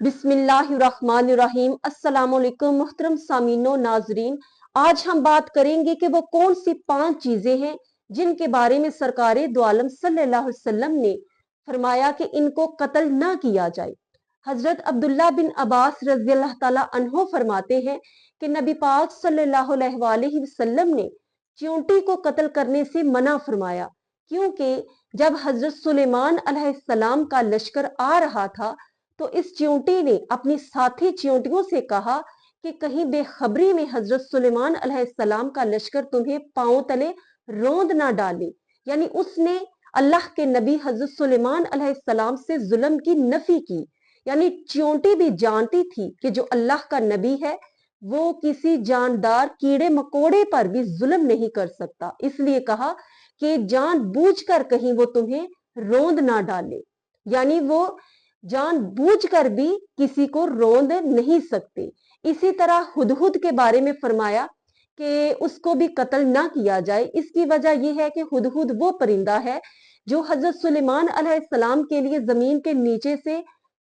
बिस्मिल्लाहिर्रहमानिर्रहीम। अस्सलाम वालेकुम मुहतरम सामीनो नाजरीन। आज हम बात करेंगे कि वो कौन सी 5 चीजें हैं जिनके बारे में सरकार दो आलम सल्लल्लाहु अलैहि वसल्लम ने फरमाया कि इनको कत्ल ना किया जाए। हजरत अब्दुल्ला बिन अब्बास रज़ी अल्लाह ताला अन्हो फरमाते हैं कि नबी पाक सल्लल्लाहु अलैहि वसल्लम ने चींटी को कत्ल करने से मना फरमाया, क्योंकि जब हजरत सुलेमान अलैहिस्सलाम का लश्कर आ रहा था तो इस चींटी ने अपनी साथी चींटियों से कहा कि कहीं बेखबरी में हजरत सुलेमान अलैहिस्सलाम का लश्कर तुम्हें पांव तले रोंद ना डाले। यानी उसने अल्लाह के नबी हजरत सुलेमान अलैहिस्सलाम से जुल्म की नफी की। यानी चींटी भी जानती थी कि जो अल्लाह का नबी है वो किसी जानदार कीड़े मकोड़े पर भी जुल्म नहीं कर सकता, इसलिए कहा कि जानबूझकर कहीं वो तुम्हें रोंद ना डाले। यानी वो जानबूझकर भी किसी को रोंद नहीं सकते। इसी तरह हुदहुद के बारे में फरमाया कि उसको भी कत्ल ना किया जाए। इसकी वजह यह है कि हुदहुद वो परिंदा है जो हजरत सुलेमान अलैहिस्सलाम के लिए जमीन के नीचे से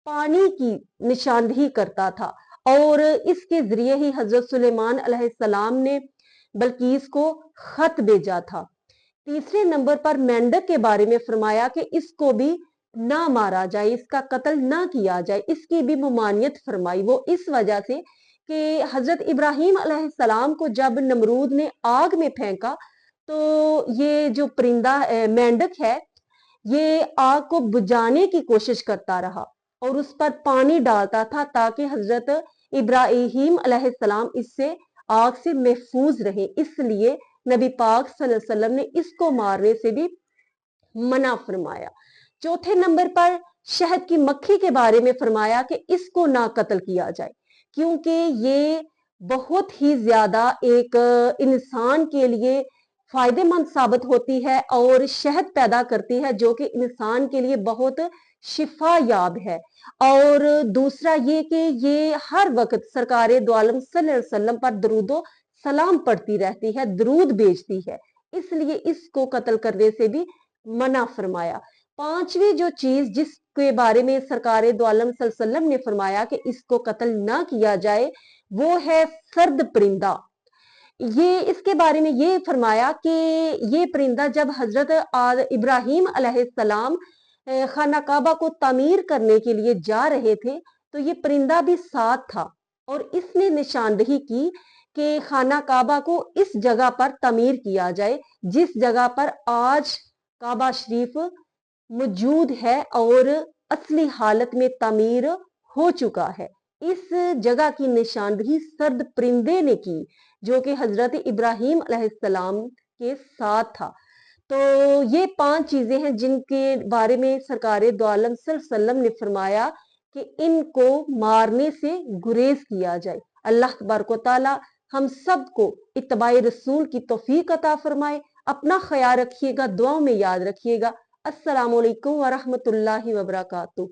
पानी की निशानदेही करता था और इसके जरिए ही हजरत सुलेमान अलैहिस्सलाम ने बल्कीस को खत भेजा था। तीसरे नंबर पर मेंढक के बारे में फरमाया कि इसको भी ना मारा जाए, इसका कत्ल ना किया जाए। इसकी भी मुमानियत फरमाई, वो इस वजह से कि हजरत इब्राहिम अलैहिस्सलाम को जब नमरूद ने आग में फेंका तो ये जो परिंदा मेंढक है ये आग को बुझाने की कोशिश करता रहा और उस पर पानी डालता था ताकि हजरत इब्राहिम अलैहिस्सलाम इससे आग से महफूज रहे। इसलिए नबी पाक सल्लल्लाहु अलैहि वसल्लम ने इसको मारने से भी मना फरमाया। चौथे नंबर पर शहद की मक्खी के बारे में फरमाया कि इसको ना कत्ल किया जाए, क्योंकि ये बहुत ही ज्यादा एक इंसान के लिए फायदेमंद साबित होती है और शहद पैदा करती है जो कि इंसान के लिए बहुत शिफा याब है। और दूसरा ये कि ये हर वक्त सरकार दो आलम सल्लल्लाहु अलैहि वसल्लम पर दरूदो सलाम पढ़ती रहती है, दरूद भेजती है, इसलिए इसको कत्ल करने से भी मना फरमाया। पांचवी जो चीज जिसके बारे में सरकार दो आलम सल्लल्लाहु अलैहि वसल्लम ने फरमाया कि इसको कत्ल ना किया जाए वो है सर्द परिंदा। ये इसके बारे में ये फरमाया कि ये परिंदा जब हजरत इब्राहिम अलैहिस्सलाम खाना काबा को तामीर करने के लिए जा रहे थे तो ये परिंदा भी साथ था और इसने निशानदेही की कि खाना काबा को इस जगह पर तामीर किया जाए जिस जगह पर आज काबा शरीफ मौजूद है और असली हालत में तामीर हो चुका है। इस जगह की निशानदेही सर्द परिंदे ने की जो कि हजरत इब्राहिम अलैहिस्सलाम के साथ था। तो ये 5 चीजें हैं जिनके बारे में सरकार दो आलम सल्लल्लाहु अलैहि वसल्लम ने फरमाया कि इनको मारने से गुरेज किया जाए। अल्लाह तबारक व तआला हम सबको इत्तबाए रसूल की तौफीक अता फरमाए। अपना ख्याल रखिएगा, दुआओं में याद रखिएगा। अस्सलामु अलैकुम व रहमतुल्लाहि व बरकातुहू।